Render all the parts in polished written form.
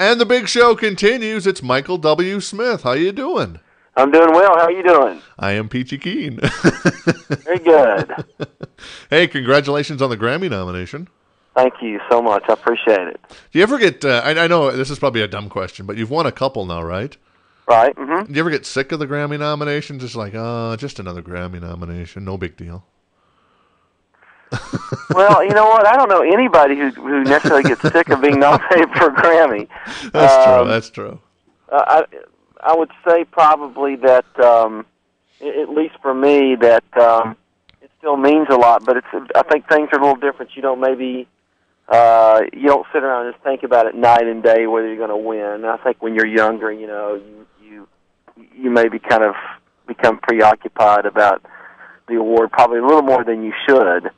And the big show continues. It's Michael W. Smith. How you doing? I'm doing well. How are you doing? I am Peachy Keen. Very good. Hey, congratulations on the Grammy nomination. Thank you so much. I appreciate it. Do you ever get, I know this is probably a dumb question, but you've won a couple now, right? Right. Mm-hmm. Do you ever get sick of the Grammy nomination? Just like, just another Grammy nomination. No big deal. Well, you know what? I don't know anybody who necessarily gets sick of being nominated for a Grammy. That's true. I would say probably that, at least for me, that it still means a lot. But I think things are a little different. You don't maybe you don't sit around and just think about it night and day whether you're going to win. I think when you're younger, you maybe kind of become preoccupied about the award probably a little more than you should.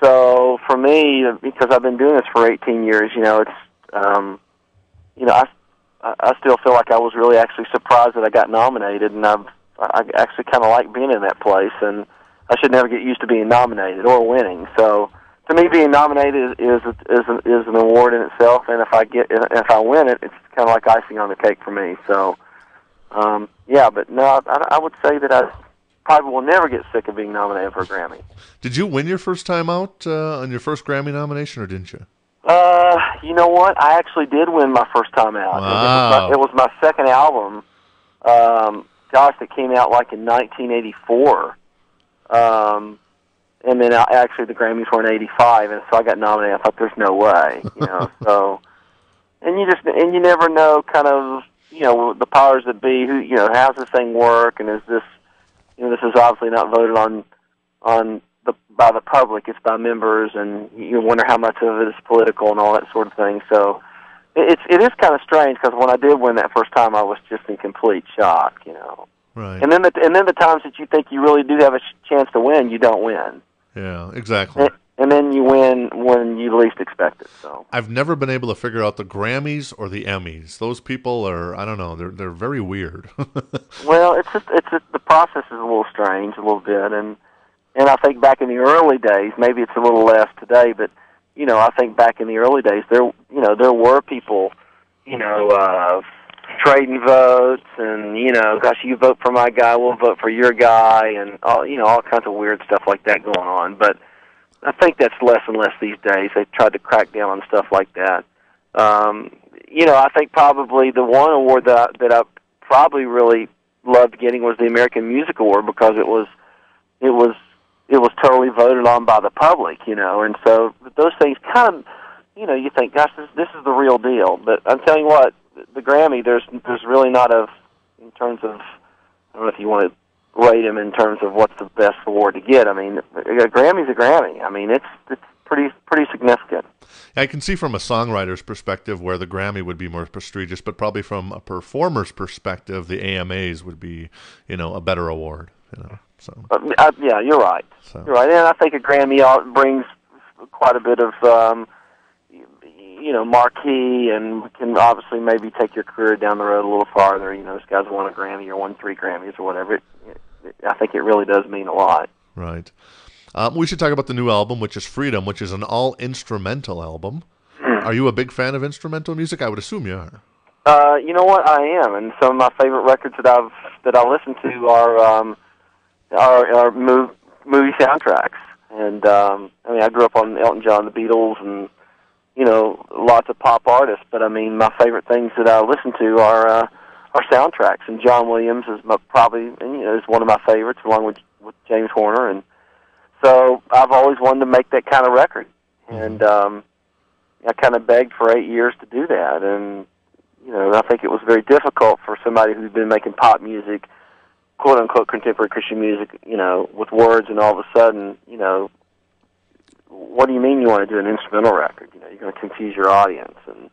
So for me, because I've been doing this for 18 years, it's, I still feel like I was really actually surprised that I got nominated, and I actually kind of like being in that place, and I should never get used to being nominated or winning. So to me, being nominated is an award in itself, and if I win it, it's kind of like icing on the cake for me. So but no, I would say that I probably will never get sick of being nominated for a Grammy. Did you win your first time out on your first Grammy nomination, or didn't you? You know what? I actually did win my first time out. Wow. It was my second album. That came out like in 1984. And then actually the Grammys were in '85, and so I got nominated. I thought, there's no way, So, and you never know, kind of, the powers that be. Who, how's this thing work? And is this, this is obviously not voted on by the public. It's by members, and you wonder how much of it is political and all that sort of thing. So, it is kind of strange, because when I did win that first time, I was just in complete shock, Right. And then the times that you think you really do have a chance to win, you don't win. Yeah, exactly. And then you win when you least expect it. So I've never been able to figure out the Grammys or the Emmys. Those people are, I don't know, they're very weird. Well, it's just the process is a little strange, a little bit, and I think back in the early days, maybe it's a little less today, but I think back in the early days, there were people, trading votes, and gosh, you vote for my guy, we'll vote for your guy, and all kinds of weird stuff like that going on. But I think that's less and less these days. They've tried to crack down on stuff like that. I think probably the one award that I probably really loved getting was the American Music Award, because it was totally voted on by the public, and so those things kind of, you think, gosh, this is the real deal. But I'm telling you what, the Grammy, there's really not in terms of, I don't know if you want to rate them in terms of what's the best award to get. I mean, a Grammy's a Grammy. I mean, it's pretty significant. I can see from a songwriter's perspective where the Grammy would be more prestigious, but probably from a performer's perspective, the AMAs would be, a better award. So. Yeah, you're right. So. You're right, and I think a Grammy brings quite a bit of marquee, and can obviously maybe take your career down the road a little farther. This guy's won a Grammy or won 3 Grammys or whatever. I think it really does mean a lot. Right. We should talk about the new album, which is Freedom, which is an all-instrumental album. Are you a big fan of instrumental music? I would assume you are. You know what? I am, and some of my favorite records that I listen to are movie soundtracks. And I grew up on Elton John, the Beatles, and lots of pop artists, but I mean, my favorite things that I listen to are soundtracks, and John Williams is is one of my favorites, along with James Horner, and so I've always wanted to make that kind of record, and I kind of begged for 8 years to do that, and I think it was very difficult for somebody who's been making pop music, quote unquote contemporary Christian music, with words, and all of a sudden, what do you mean you want to do an instrumental record? You're going to confuse your audience. And,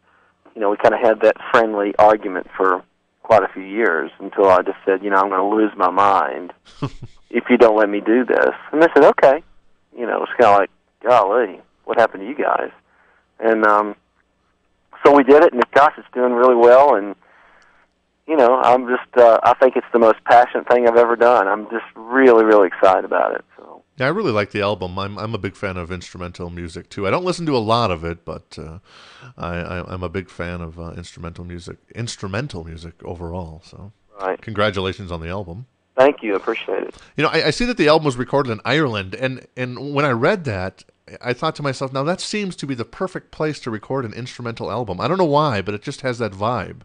we kind of had that friendly argument for quite a few years until I just said, I'm going to lose my mind if you don't let me do this. And they said, okay. It's kind of like, golly, what happened to you guys? And so we did it, and gosh, it's doing really well. And, I'm just, I think it's the most passionate thing I've ever done. I'm just really, really excited about it. So. Yeah, I really like the album. I'm a big fan of instrumental music too. I don't listen to a lot of it, but I'm a big fan of instrumental music overall. So, Right. congratulations on the album. Thank you. Appreciate it. You know, I see that the album was recorded in Ireland, and when I read that, I thought to myself, now that seems to be the perfect place to record an instrumental album. I don't know why, but it just has that vibe.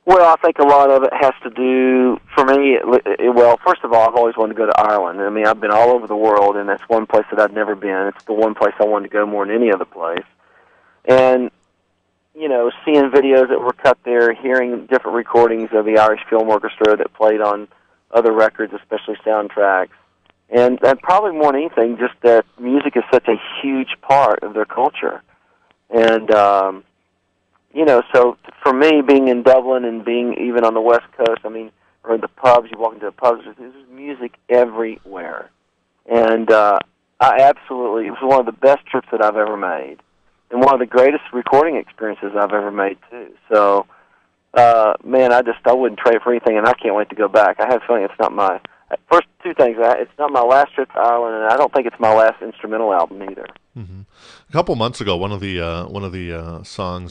Well, I think a lot of it has to do, for me, well, first of all, I've always wanted to go to Ireland. I mean, I've been all over the world, and that's one place that I've never been. It's the one place I wanted to go more than any other place. And, you know, seeing videos that were cut there, hearing different recordings of the Irish Film Orchestra that played on other records, especially soundtracks, and probably more than anything, just that music is such a huge part of their culture. And, you know, so for me, being in Dublin and being even on the West Coast, I mean, or in the pubs, you walk into the pubs, there's music everywhere. And I absolutely, it was one of the best trips that I've ever made, and one of the greatest recording experiences I've ever made, too. So, man, I wouldn't trade for anything, and I can't wait to go back. I have a feeling it's not my, first two things, it's not my last trip to Ireland, and I don't think it's my last instrumental album either. Mm-hmm. A couple months ago, a song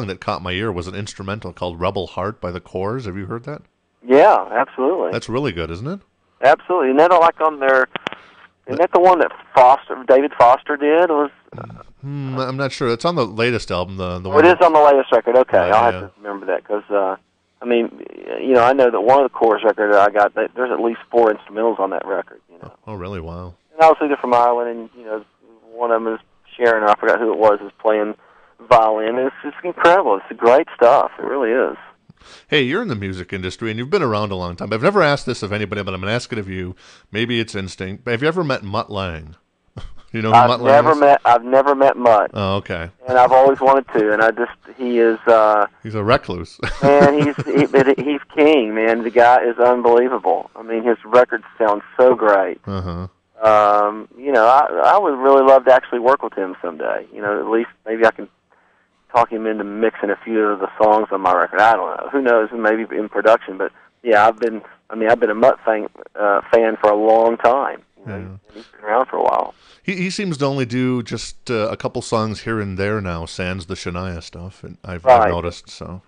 that caught my ear was an instrumental called "Rebel Heart" by the Corrs. Have you heard that? Yeah, absolutely. That's really good, isn't it? Absolutely. And that like on their, isn't that the one that David Foster did? I'm not sure. It's on the latest album. The one. It is on the latest record. Okay, I'll have yeah. to remember that because I mean, you know, I know that one of the Corrs records I got, there's at least 4 instrumentals on that record. You know. Oh, really? Wow. And obviously they're from Ireland, and you know, one of them is Sharon, I forgot who it was, is playing violin. And it's incredible. It's great stuff. It really is. Hey, you're in the music industry, and you've been around a long time. I've never asked this of anybody, but I'm going to ask it of you. Maybe it's instinct. Have you ever met Mutt Lange? You know who Mutt Lange is? I've never met Mutt. Oh, okay. And I've always wanted to, and he is... he's a recluse. Man, he's king, man. The guy is unbelievable. I mean, his records sound so great. Uh-huh. You know, I would really love to actually work with him someday. You know, at least maybe I can talk him into mixing a few of the songs on my record. I don't know. Who knows? Maybe in production. But yeah, I've been a Mutt fan for a long time. You know, and he's been around for a while. He seems to only do just a couple songs here and there now, sans the Shania stuff, and I've noticed. So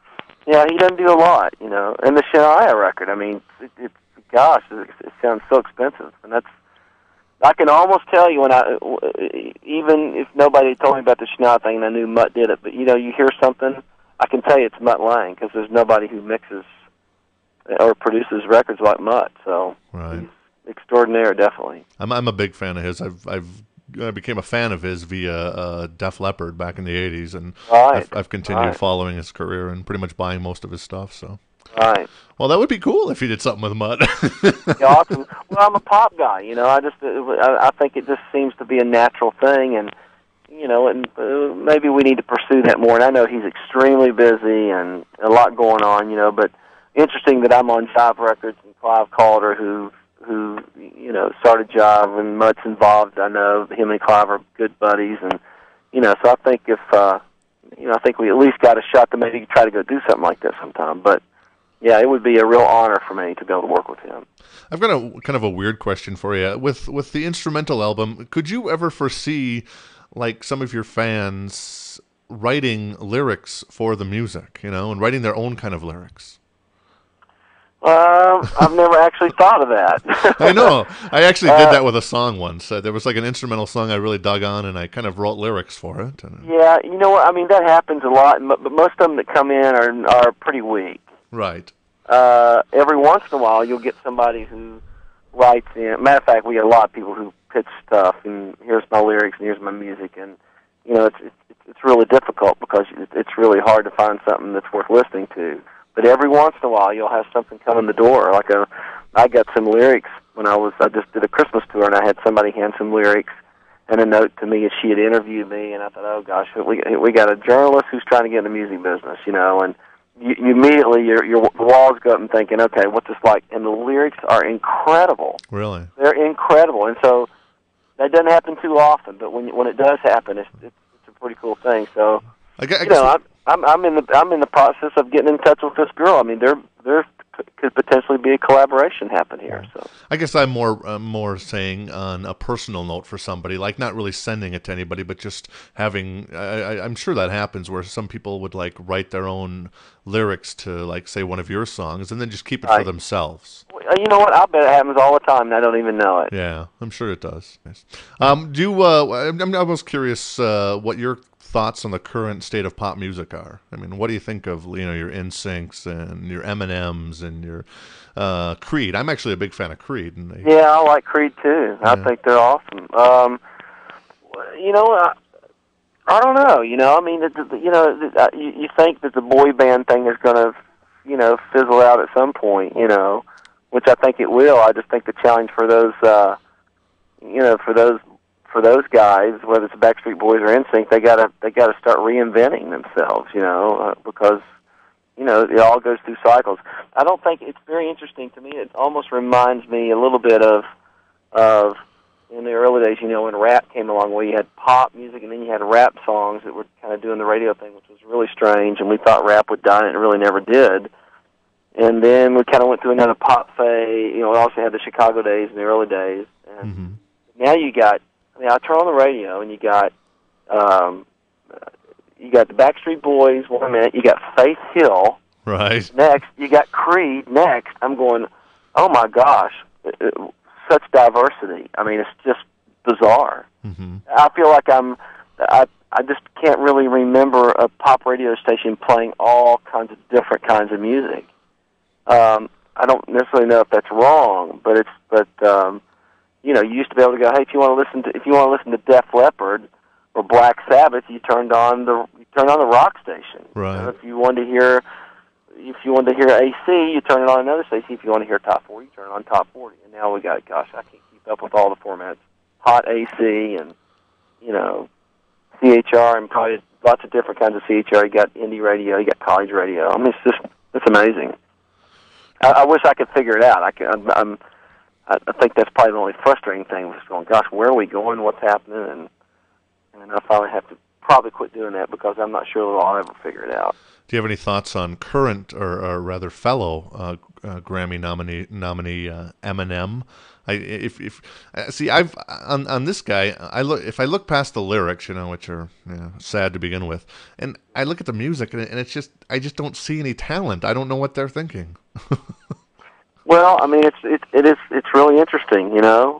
yeah, he doesn't do a lot, you know. And the Shania record, I mean, it sounds so expensive, and I can almost tell you even if nobody told me about the Shania thing, and I knew Mutt did it, but you know, you hear something, I can tell you it's Mutt Lange because there's nobody who mixes or produces records like Mutt. So he's extraordinaire, definitely. I'm a big fan of his. I became a fan of his via Def Leppard back in the '80s, and I've continued following his career and pretty much buying most of his stuff. So. Right. Well, that would be cool if you did something with Mutt. Yeah, awesome. Well, I'm a pop guy, you know. I think it just seems to be a natural thing, and you know, and maybe we need to pursue that more. And I know he's extremely busy and a lot going on, you know. But interesting that I'm on Jive Records and Clive Calder, who you know started Jive, and Mutt's involved. I know him and Clive are good buddies, and you know, so I think if you know, I think we at least got a shot to maybe try to go do something like this sometime, but. Yeah, it would be a real honor for me to be able to work with him. I've got a kind of a weird question for you. With the instrumental album, could you ever foresee, like, some of your fans writing lyrics for the music, you know, and writing their own kind of lyrics? I've never actually thought of that. I know. I actually did that with a song once. There was like an instrumental song I really dug on, and I kind of wrote lyrics for it. Yeah, you know what? I mean, that happens a lot, but most of them that come in are pretty weak. Right. Every once in a while, you'll get somebody who writes in. Matter of fact, we get a lot of people who pitch stuff, and here's my lyrics, and here's my music, and you know, it's really difficult because it's really hard to find something that's worth listening to. But every once in a while, you'll have something come in the door. I got some lyrics when I just did a Christmas tour, and I had somebody hand some lyrics and a note to me, and she had interviewed me, and I thought, oh gosh, we got a journalist who's trying to get in the music business, you know, and. You immediately, your walls go up and thinking, okay, what's this like? And the lyrics are incredible. Really? They're incredible. And so that doesn't happen too often, but when it does happen, it's a pretty cool thing. So, you know, I'm in the process of getting in touch with this girl. I mean, they're could potentially be a collaboration happen here. So I guess I'm more saying on a personal note for somebody, like not really sending it to anybody, but just having. I'm sure that happens where some people would like write their own lyrics to like say one of your songs and then just keep it for themselves. You know what? I bet it happens all the time, and I don't even know it. Yeah, I'm sure it does. Yes. I was curious what your thoughts on the current state of pop music are. I mean, what do you think of your NSYNCs and your Eminems and your Creed? I'm actually a big fan of Creed. And yeah, I like Creed too. Yeah. I think they're awesome. I don't know. I mean, you think that the boy band thing is going to, fizzle out at some point. Which I think it will. I just think the challenge for those, for those guys, whether it's Backstreet Boys or NSYNC, they gotta start reinventing themselves. Because it all goes through cycles. I don't think it's very interesting to me. It almost reminds me a little bit of in the early days, when rap came along, where you had pop music and then you had rap songs that were kind of doing the radio thing, which was really strange. And we thought rap would die, and it really never did. And then we kind of went through another pop phase. We also had the Chicago days in the early days. And now you got, I turn on the radio and you got the Backstreet Boys 1 minute, you got Faith Hill. Right. Next, you got Creed. Next, I'm going, oh my gosh, such diversity. I mean, it's just bizarre. I feel like I just can't really remember a pop radio station playing all kinds of different kinds of music. I don't necessarily know if that's wrong, but you used to be able to go, hey, if you want to listen to Def Leppard or Black Sabbath, you turned on the rock station. Right. If you wanted to hear AC, you turn it on another station. If you want to hear Top 40, you turn it on Top 40. And now we got, gosh, I can't keep up with all the formats. Hot AC and CHR and probably lots of different kinds of CHR. You got indie radio, you got college radio. I mean, it's amazing. I wish I could figure it out. I think that's probably the only frustrating thing. Was going, gosh, where are we going? What's happening? And I finally have to probably quit doing that because I'm not sure that I'll ever figure it out. Do you have any thoughts on current or rather fellow Grammy nominee Eminem? I've on this guy. If I look past the lyrics, which are sad to begin with, and I look at the music, and it's just I just don't see any talent. I don't know what they're thinking. Well, I mean, it's really interesting. I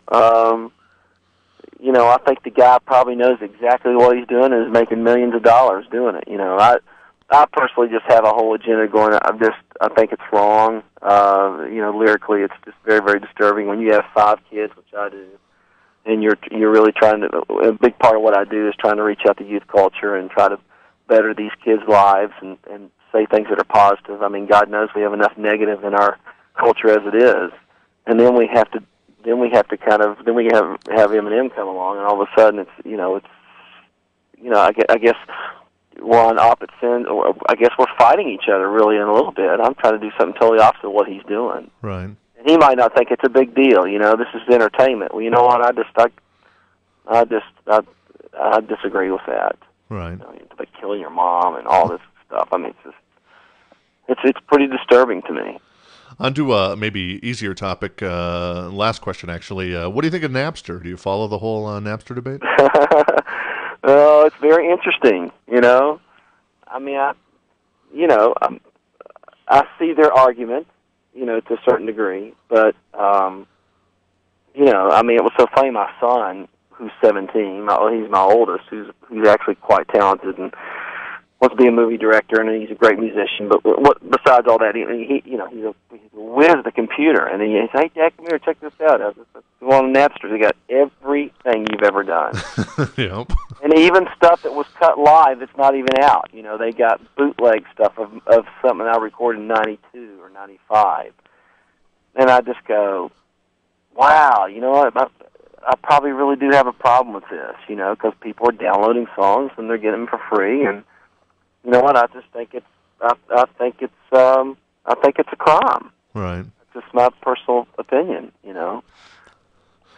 think the guy probably knows exactly what he's doing and is making millions of dollars doing it. I personally just have a whole agenda going. I think it's wrong. Lyrically, it's just very, very disturbing when you have 5 kids, which I do, and you're really trying to. A big part of what I do is trying to reach out to youth culture and try to better these kids' lives and say things that are positive. I mean, God knows we have enough negative in our culture as it is, and then we have to have Eminem come along, and all of a sudden I guess we're on opposite ends, or I guess we're fighting each other really in a little bit. I'm trying to do something totally opposite of what he's doing. Right. And he might not think it's a big deal. This is entertainment. Well, you know what? I disagree with that. Right. Like killing your mom and all this stuff. I mean, it's pretty disturbing to me. On to a maybe easier topic. Last question, actually. What do you think of Napster? Do you follow the whole Napster debate? Oh, it's very interesting. I mean, I see their argument, to a certain degree, but I mean, it was so funny. My son, who's 17, he's my oldest, who's actually quite talented and wants to be a movie director, and he's a great musician. But besides all that, he's a whiz at the computer. And he says, "Hey, Dad, come here, check this out. Go on Napster. They got everything you've ever done, yep. And even stuff that was cut live that's not even out. They got bootleg stuff of something I recorded in '92 or '95." And I just go, "Wow, you know what? I probably really do have a problem with this, because people are downloading songs and they're getting them for free, and you know what? I just think it's I think it's a crime. Right. It's just my personal opinion,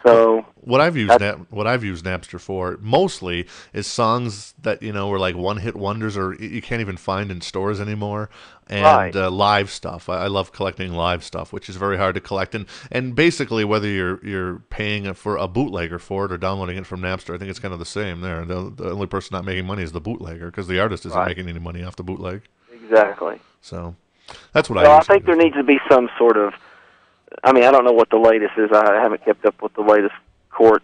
So So what I've used Napster for mostly is songs that were like one-hit wonders, or you can't even find in stores anymore, and right, live stuff. I love collecting live stuff, which is very hard to collect. And basically, whether you're paying for a bootlegger for it or downloading it from Napster, I think it's kind of the same there. The only person not making money is the bootlegger, because the artist isn't right, making any money off the bootleg. exactly. So that's what So I I use. think there needs to be some sort of. I mean, I don't know what the latest is. I haven't kept up with the latest court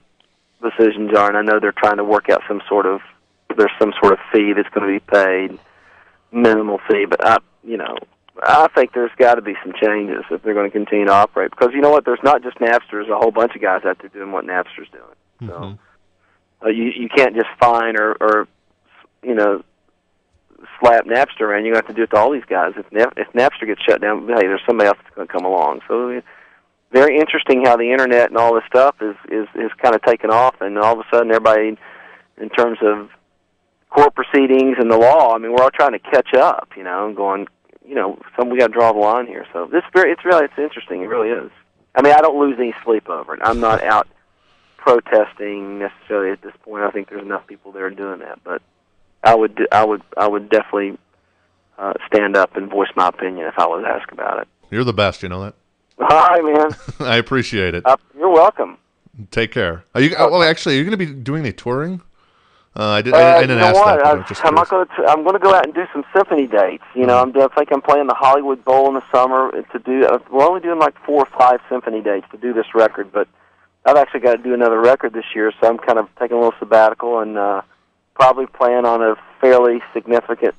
decisions are, and I know they're trying to work out there's some sort of fee that's going to be paid, minimal fee. But I think there's got to be some changes if they're going to continue to operate. Because you know what? There's not just Napster. There's a whole bunch of guys out there doing what Napster's doing. So you can't just fine or slap Napster around. You have to do it to all these guys. If Napster gets shut down, hey, there's somebody else that's going to come along. So very interesting how the internet and all this stuff is kind of taken off, and all of a sudden everybody, in terms of court proceedings and the law, I mean, we're all trying to catch up, and going, we got to draw the line here. So it's interesting. It really is. I mean, I don't lose any sleep over it. I'm not out protesting necessarily at this point. I think there's enough people there doing that, but I would definitely stand up and voice my opinion if I was asked about it. You're the best, you know that. All right, man. I appreciate it. You're welcome. Take care. Are you? Well, actually, are you going to be doing any touring? I didn't ask that. I'm going to go out and do some symphony dates. I think I'm playing the Hollywood Bowl in the summer to do. We're only doing like 4 or 5 symphony dates to do this record, but I've actually got to do another record this year, so I'm kind of taking a little sabbatical and probably playing on a fairly significant.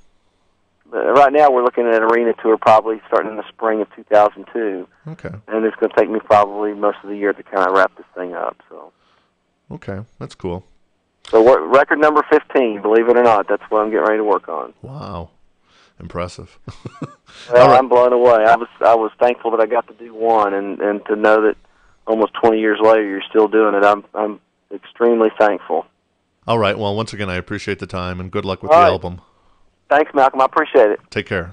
Right now, we're looking at an arena tour probably starting in the spring of 2002. Okay. And it's going to take me probably most of the year to kind of wrap this thing up. So. Okay, that's cool. So record number 15, believe it or not, that's what I'm getting ready to work on. Wow, impressive. Well, right. I'm blown away. I was thankful that I got to do one, and to know that almost 20 years later you're still doing it, I'm extremely thankful. All right. Well, once again, I appreciate the time, and good luck with the album. Thanks, Malcolm. I appreciate it. Take care.